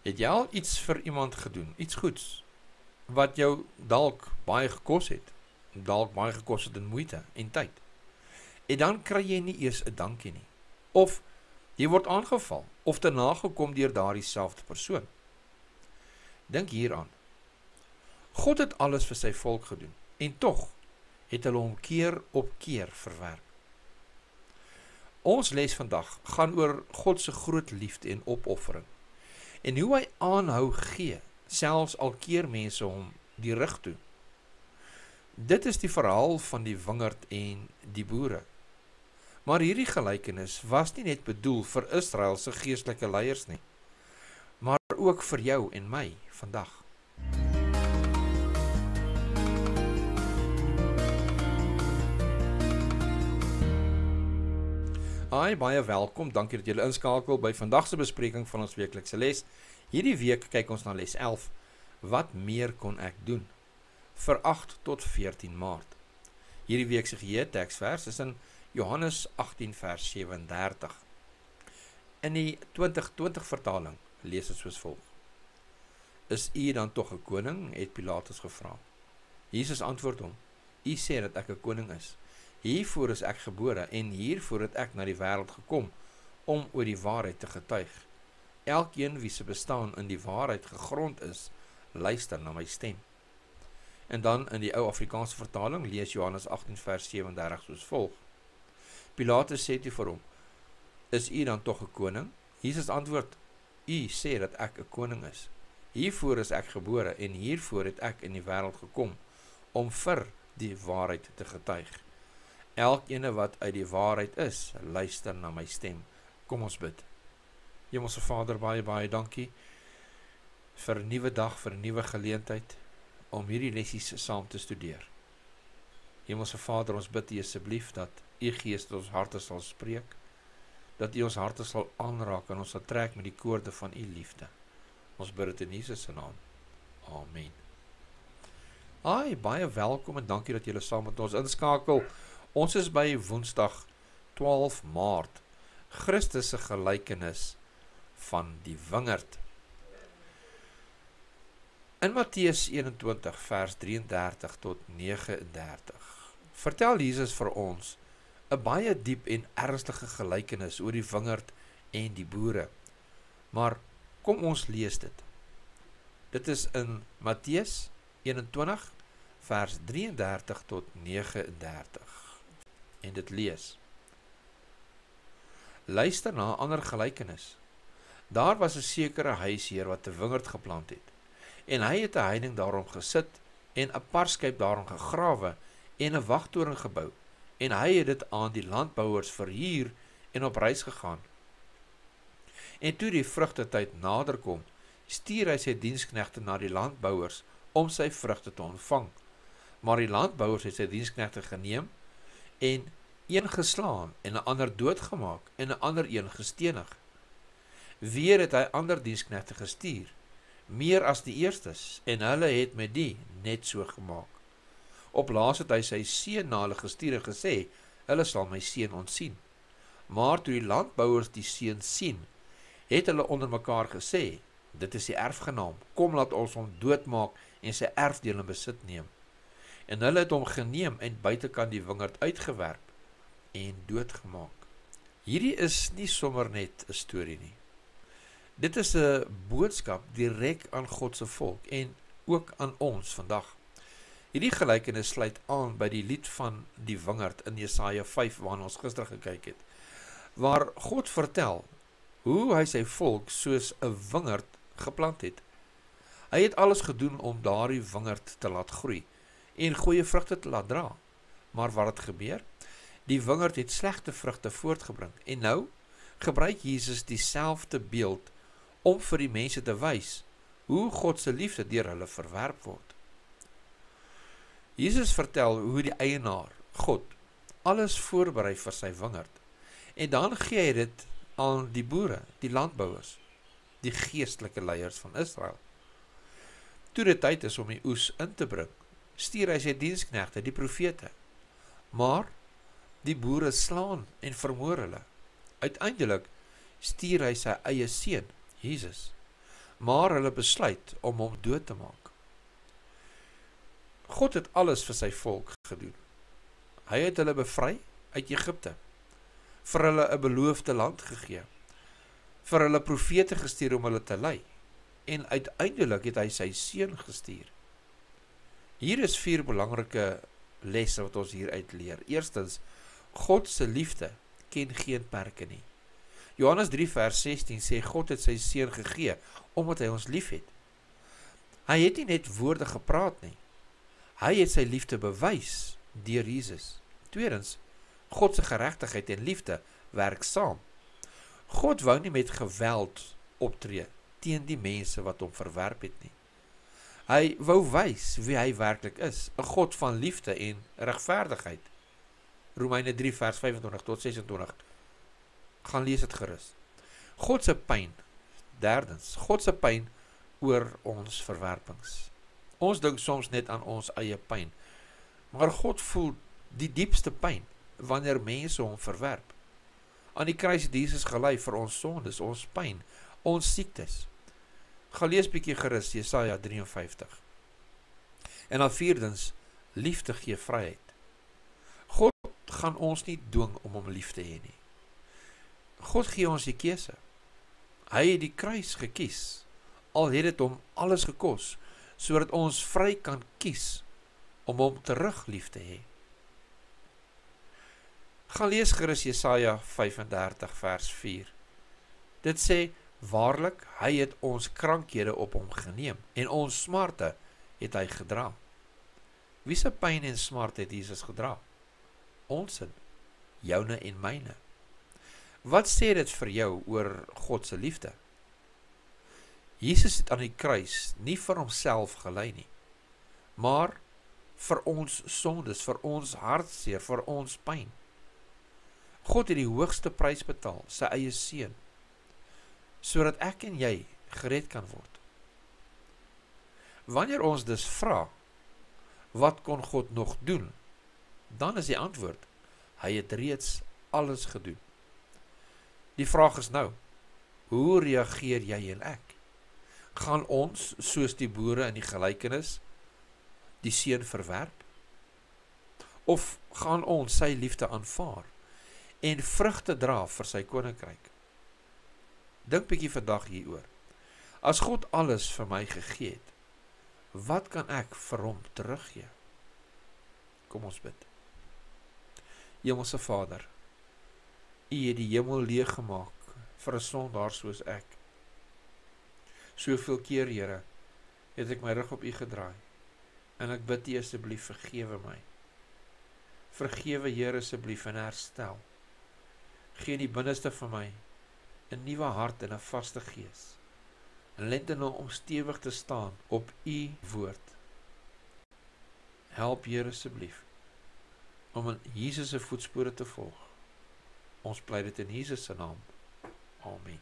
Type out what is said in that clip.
Het jy al iets vir iemand gedoen, iets goeds, wat jou dalk baie gekos het in moeite en tyd, en dan kry jy nie eers 'n dankie nie, of jy word aangeval, of te nagekom deur daardie selfde persoon. Dink hieraan, God het alles vir sy volk gedoen, en tog het hulle hom keer op keer verwerp. Ons les vandag gaan oor God se groot liefde en opoffering, en hoe hy aanhou gee, selfs al keer mense hom die rug toe. Dit is die verhaal van die wingerd en die boere. Maar hierdie gelykenis was nie net bedoel vir Israel se geestelike leiers nie, maar ook vir jou en my vandag. Baie welkom, dankie dat julle inskakel by vandag se bespreking van ons weeklikse les. Hierdie week kyk ons na les 11, wat meer kon ek doen? Vir 8 tot 14 Maart. Hierdie week se geheerteksvers is in Johannes 18 vers 37. In die 2020 vertaling lees dit soos volg. Is u dan tog 'n koning? Het Pilatus gevra. Jesus antwoord hom, u sê dat ek 'n koning is. Hiervoor is ek gebore en hiervoor het ek na die wêreld gekom om oor die waarheid te getuig. Elkeen wie se bestaan in die waarheid gegrond is, luister na my stem. En dan in die ou Afrikaanse vertaling lees Johannes 18 vers 37 soos volg. Pilatus sê toe vir hom, is u dan tog 'n koning? Jesus antwoord, u sê dat ek 'n koning is. Hiervoor is ek gebore en hiervoor het ek in die wêreld gekom om vir die waarheid te getuig. Elkene wat uit die waarheid is, luister na my stem. Kom ons bid. Hemelse Vader, baie dankie vir 'n nuwe dag, vir 'n nuwe geleentheid om hierdie lessies saam te studeer. Hemelse Vader, ons bid U asseblief dat U Gees tot ons harte sal spreek, dat U ons harte sal aanraak en ons sal trek met die koorde van U liefde. Ons bid dit in Jesus se naam. Amen. Baie welkom en dankie dat julle saam met ons inskakel. Ons is by Woensdag 12 Maart, Christus se gelykenis van die wingerd. In Matteus 21 vers 33 tot 39 vertel Jesus vir ons 'n baie diep en ernstige gelykenis oor die wingerd en die boere. Maar kom ons lees dit. Dit is in Matteus 21 vers 33 tot 39. En dit lees. Luister na 'n ander gelykenis. Daar was 'n sekere huisheer wat 'n wingerd geplant het. En hy het 'n heining daarom gesit en 'n parskyp daarom gegrawe en 'n wagtoring gebou. En hy het dit aan die landbouers verhuur en op reis gegaan. En toe die vrugtetyd naderkom, stuur hy sy diensknegte na die landbouers om sy vrugte te ontvang. Maar die landbouers het sy diensknegte geneem en een geslaan en 'n ander doodgemaak en 'n ander een gestenig. Weer het hy ander diensknegte gestuur, meer as die eerstes, en hulle het met die net so gemaak. Op laas het hy sy seun na hulle gestuur en gesê, hulle sal my seun ontsien. Maar toe die landbouers die seun sien, het hulle onder mekaar gesê, dit is die erfgenaam, kom laat ons hom doodmaak en sy erfdeel in besit neem. En hulle het hom geneem en buitekant die wingerd uitgewerp en doodgemaak. Hierdie is nie sommer net 'n storie nie. Dit is 'n boodskap direk aan God se volk en ook aan ons vandag. Hierdie gelykenis sluit aan by die lied van die wingerd in Jesaja 5 waarna ons gister gekyk het, waar God vertel hoe hy sy volk soos 'n wingerd geplant het. Hy het alles gedoen om daardie wingerd te laat groei en goeie vrugte te laat dra. Maar wat het gebeur? Die wingerd het slegte vrugte voortgebring en nou gebruik Jesus dieselfde beeld om vir die mense te wys hoe God se liefde deur hulle verwerp word. Jesus vertel hoe die eienaar, God, alles voorberei vir sy wingerd en dan gee hy dit aan die boere, die landbouers, die geestelike leiers van Israel. Toe dit tyd is om die oes in te bring, stuur hy sy diensknegte, die profete. Maar die boere slaan en vermoor hulle. Uiteindelik stuur hy sy eie seun, Jesus. maar hulle besluit om hom dood te maak. God het alles vir sy volk gedoen. Hy het hulle bevry uit Egipte, vir hulle 'n beloofde land gegee, vir hulle profete gestuur om hulle te lei, en uiteindelik het hy sy seun gestuur. Hier is 4 belangrike lesse wat ons hier uitleer. Eerstens, God se liefde ken geen perke nie. Johannes 3 vers 16 sê God het sy seun gegee, omdat hy ons lief het. Hy het nie net woorde gepraat nie. Hy het sy liefde bewys deur Jesus. Tweedens, God se geregtigheid en liefde werk saam. God wou nie met geweld optree teen die mense wat hom verwerp het nie. Hy wou wys wie hy werklik is, 'n God van liefde en regverdigheid. Romeine 3 vers 25 tot 26. Gaan lees dit gerus. God se pyn. Derdens, God se pyn oor ons verwerpings. Ons dink soms net aan ons eie pyn, maar God voel die diepste pyn wanneer mense hom verwerp. Aan die kruis het Jesus gelei vir ons sondes, ons pyn, ons siektes. Gaan lees bietjie gerus Jesaja 53. En dan vierdens, liefde gee vryheid. God gaan ons nie dwing om hom lief te hê nie. God gee ons die keuse. Hy het die kruis gekies, al het dit hom alles gekos, sodat ons vry kan kies om hom terug lief te hê. Gaan lees gerus Jesaja 35 vers 4. Dit sê, waarlik, hy het ons krankhede op hom geneem, en ons smarte het hy gedra. Wie se pyn en smart het Jesus gedra? Onsin, joune en myne. Wat sê dit vir jou oor God se liefde? Jesus het aan die kruis nie vir homself gelei nie, maar vir ons sondes, vir ons hartseer, vir ons pyn. God het die hoogste prys betaal, sy eie seun, sodat ek en jy gered kan word. Wanneer ons dus vra, wat kon God nog doen? Dan is die antwoord, hy het reeds alles gedoen. Die vraag is nou, hoe reageer jy en ek? Gaan ons, soos die boere in die gelykenis, die seun verwerp? Of gaan ons sy liefde aanvaar en vrugte dra vir sy koninkryk? Dink bietjie vandag hieroor. As God alles vir my gegee het, wat kan ek vir hom teruggee? Kom ons bid. Hemelse Vader, U het die hemel leeg gemaak vir 'n sondaar soos ek. Soveel keer, Here, het ek my rug op U gedraai, en ek bid U asseblief, vergewe my. Vergewe, Here, asseblief, en herstel. Gee in die binneste van my 'n nuwe hart en 'n vaste gees, en let nou om stewig te staan op U woord. Help, Here, asseblief, om in Jesus se voetspore te volg. Ons pleit dit in Jesus se naam. Amen.